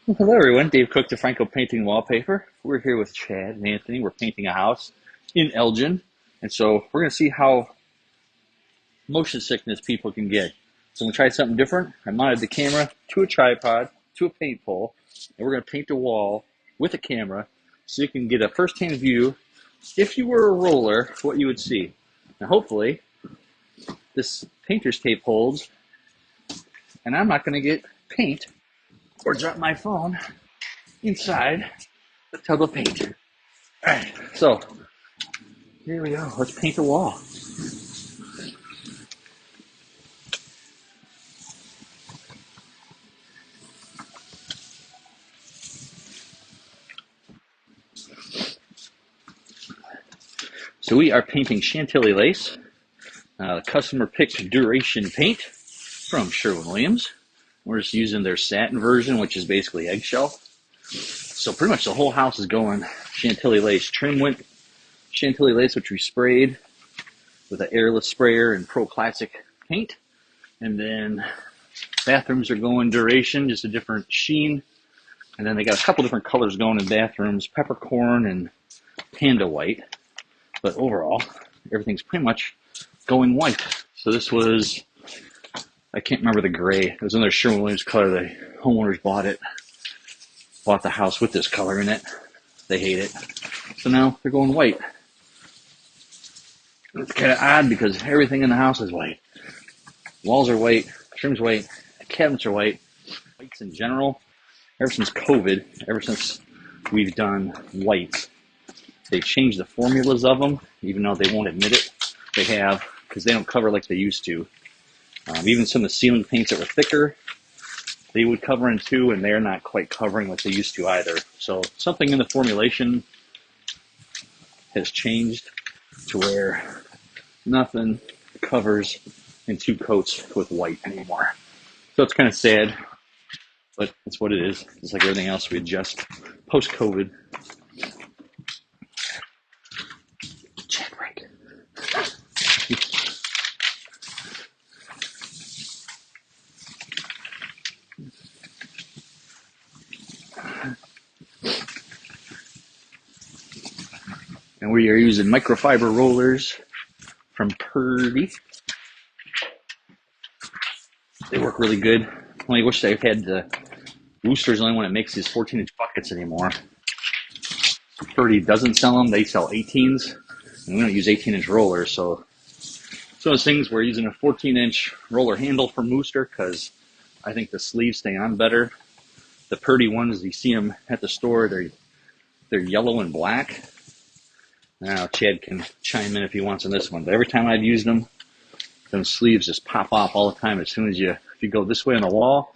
Well, hello everyone, Dave Cook, the Franco Painting Wallpaper. We're here with Chad and Anthony. We're painting a house in Elgin. And so we're going to see how motion sickness people can get. So we tried something different. I mounted the camera to a tripod, to a paint pole, and we're going to paint the wall with a camera so you can get a first-hand view, if you were a roller, what you would see. Now hopefully this painter's tape holds and I'm not going to get paint or drop my phone inside the tub of paint. All right, so here we go. Let's paint the wall. So we are painting Chantilly lace, customer picked duration paint from Sherwin-Williams. We're just using their satin version, which is basically eggshell. So pretty much the whole house is going Chantilly lace. Trim went Chantilly lace, which we sprayed with an airless sprayer and Pro Classic paint. And then bathrooms are going duration, just a different sheen. And then they got a couple different colors going in bathrooms, peppercorn and panda white. But overall, everything's pretty much going white. So this was, I can't remember the gray. It was another Sherwin-Williams color. The homeowners bought the house with this color in it. They hate it. So now they're going white. It's kind of odd because everything in the house is white. Walls are white, trim's white, cabinets are white. Whites in general, ever since COVID, ever since we've done whites, they've changed the formulas of them, even though they won't admit it. They have, because they don't cover like they used to. Even some of the ceiling paints that were thicker, they would cover in too, and they're not quite covering like they used to either. So something in the formulation has changed to where nothing covers in two coats with white anymore. So it's kind of sad, but it's what it is. It's like everything else we adjust post-COVID. Check break. And we are using microfiber rollers from Purdy. They work really good. Only wish they had the Wooster's the only one that makes these 14-inch buckets anymore. Purdy doesn't sell them. They sell 18s. And we don't use 18-inch rollers. So some of those things, we're using a 14-inch roller handle for Wooster because I think the sleeves stay on better. The Purdy ones, you see them at the store, they're yellow and black. Now Chad can chime in if he wants on this one. But every time I've used them, those sleeves just pop off all the time as soon as if you go this way on the wall,